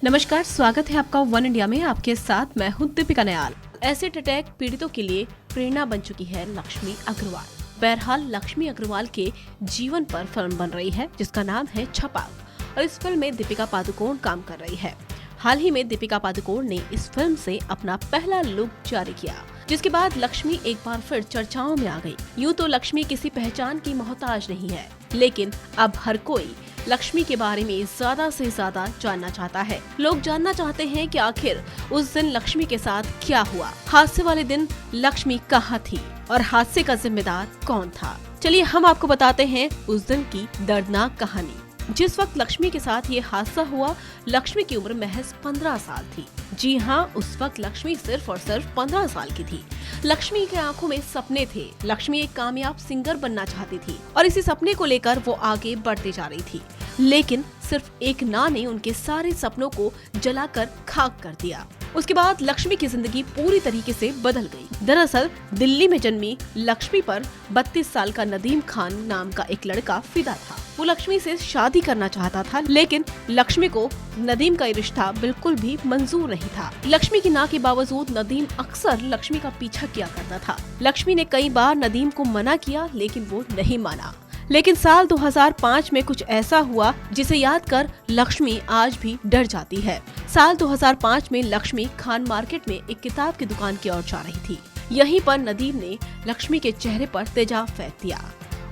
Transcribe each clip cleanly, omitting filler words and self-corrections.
नमस्कार, स्वागत है आपका वन इंडिया में। आपके साथ मैं हूं दीपिका नयाल। एसिड अटैक पीड़ितों के लिए प्रेरणा बन चुकी है लक्ष्मी अग्रवाल। बहरहाल लक्ष्मी अग्रवाल के जीवन पर फिल्म बन रही है जिसका नाम है छपाक और इस फिल्म में दीपिका पादुकोण काम कर रही है। हाल ही में दीपिका पादुकोण ने इस फिल्म से अपना पहला लुक जारी किया, जिसके बाद लक्ष्मी एक बार फिर चर्चाओं में आ गई। यूँ तो लक्ष्मी किसी पहचान की मोहताज नहीं है, लेकिन अब हर कोई लक्ष्मी के बारे में ज्यादा से ज्यादा जानना चाहता है। लोग जानना चाहते हैं कि आखिर उस दिन लक्ष्मी के साथ क्या हुआ, हादसे वाले दिन लक्ष्मी कहाँ थी और हादसे का जिम्मेदार कौन था। चलिए हम आपको बताते हैं उस दिन की दर्दनाक कहानी। जिस वक्त लक्ष्मी के साथ ये हादसा हुआ, लक्ष्मी की उम्र महज 15 साल थी। जी हाँ, उस वक्त लक्ष्मी सिर्फ और सिर्फ 15 साल की थी। लक्ष्मी के आंखों में सपने थे। लक्ष्मी एक कामयाब सिंगर बनना चाहती थी और इसी सपने को लेकर वो आगे बढ़ती जा रही थी, लेकिन सिर्फ एक ना ने उनके सारे सपनों को जलाकर खाक कर दिया। उसके बाद लक्ष्मी की जिंदगी पूरी तरीके से बदल गई। दरअसल दिल्ली में जन्मी लक्ष्मी पर 32 साल का नदीम खान नाम का एक लड़का फिदा था। वो लक्ष्मी से शादी करना चाहता था, लेकिन लक्ष्मी को नदीम का रिश्ता बिल्कुल भी मंजूर नहीं था। लक्ष्मी की ना के बावजूद नदीम अक्सर लक्ष्मी का पीछा किया करता था। लक्ष्मी ने कई बार नदीम को मना किया, लेकिन वो नहीं माना। लेकिन साल 2005 में कुछ ऐसा हुआ जिसे याद कर लक्ष्मी आज भी डर जाती है। साल 2005 में लक्ष्मी खान मार्केट में एक किताब की दुकान की ओर जा रही थी। यहीं पर नदीम ने लक्ष्मी के चेहरे पर तेजाब फेंक दिया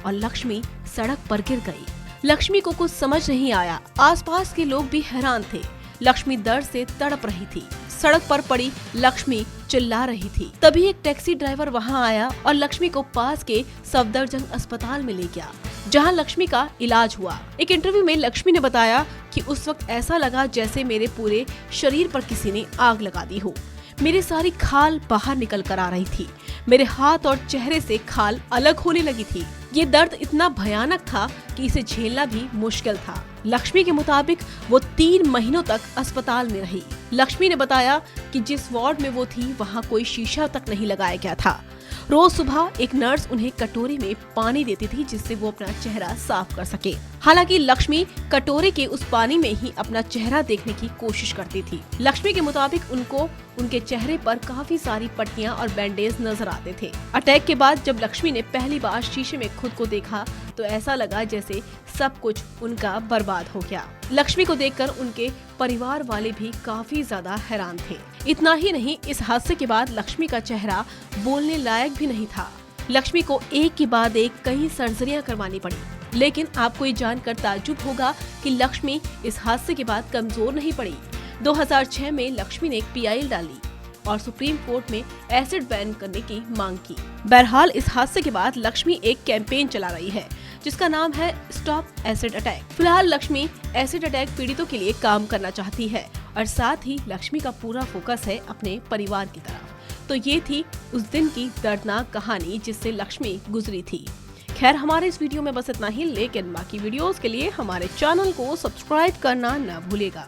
और लक्ष्मी सड़क पर गिर गई। लक्ष्मी को कुछ समझ नहीं आया। आसपास के लोग भी हैरान थे। लक्ष्मी दर्द से तड़प रही थी। सड़क पर पड़ी लक्ष्मी चिल्ला रही थी। तभी एक टैक्सी ड्राइवर वहां आया और लक्ष्मी को पास के सफदरजंग अस्पताल में ले गया, जहां लक्ष्मी का इलाज हुआ। एक इंटरव्यू में लक्ष्मी ने बताया कि उस वक्त ऐसा लगा जैसे मेरे पूरे शरीर पर किसी ने आग लगा दी हो। मेरी सारी खाल बाहर निकल कर आ रही थी। मेरे हाथ और चेहरे से खाल अलग होने लगी थी। ये दर्द इतना भयानक था कि इसे झेलना भी मुश्किल था। लक्ष्मी के मुताबिक वो 3 महीनों तक अस्पताल में रही। लक्ष्मी ने बताया कि जिस वार्ड में वो थी वहाँ कोई शीशा तक नहीं लगाया गया था। रोज सुबह एक नर्स उन्हें कटोरे में पानी देती थी जिससे वो अपना चेहरा साफ कर सके। हालांकि लक्ष्मी कटोरे के उस पानी में ही अपना चेहरा देखने की कोशिश करती थी। लक्ष्मी के मुताबिक उनको उनके चेहरे पर काफी सारी पट्टियां और बैंडेज नजर आते थे। अटैक के बाद जब लक्ष्मी ने पहली बार शीशे में खुद को देखा तो ऐसा लगा जैसे सब कुछ उनका बर्बाद हो गया। लक्ष्मी को देखकर उनके परिवार वाले भी काफी ज्यादा हैरान थे। इतना ही नहीं, इस हादसे के बाद लक्ष्मी का चेहरा बोलने लायक भी नहीं था। लक्ष्मी को एक के बाद एक कई सर्जरियां करवानी पड़ी, लेकिन आपको ये जानकर ताज्जुब होगा कि लक्ष्मी इस हादसे के बाद कमजोर नहीं पड़ी। 2006 में लक्ष्मी ने एक PIL डाली और सुप्रीम कोर्ट में एसिड बैन करने की मांग की। बहरहाल इस हादसे के बाद लक्ष्मी एक कैंपेन चला रही है जिसका नाम है स्टॉप एसिड अटैक। फिलहाल लक्ष्मी एसिड अटैक पीड़ितों के लिए काम करना चाहती है और साथ ही लक्ष्मी का पूरा फोकस है अपने परिवार की तरफ। तो ये थी उस दिन की दर्दनाक कहानी जिससे लक्ष्मी गुजरी थी। खैर, हमारे इस वीडियो में बस इतना ही, लेकिन बाकी वीडियोस के लिए हमारे चैनल को सब्सक्राइब करना न भूलिएगा।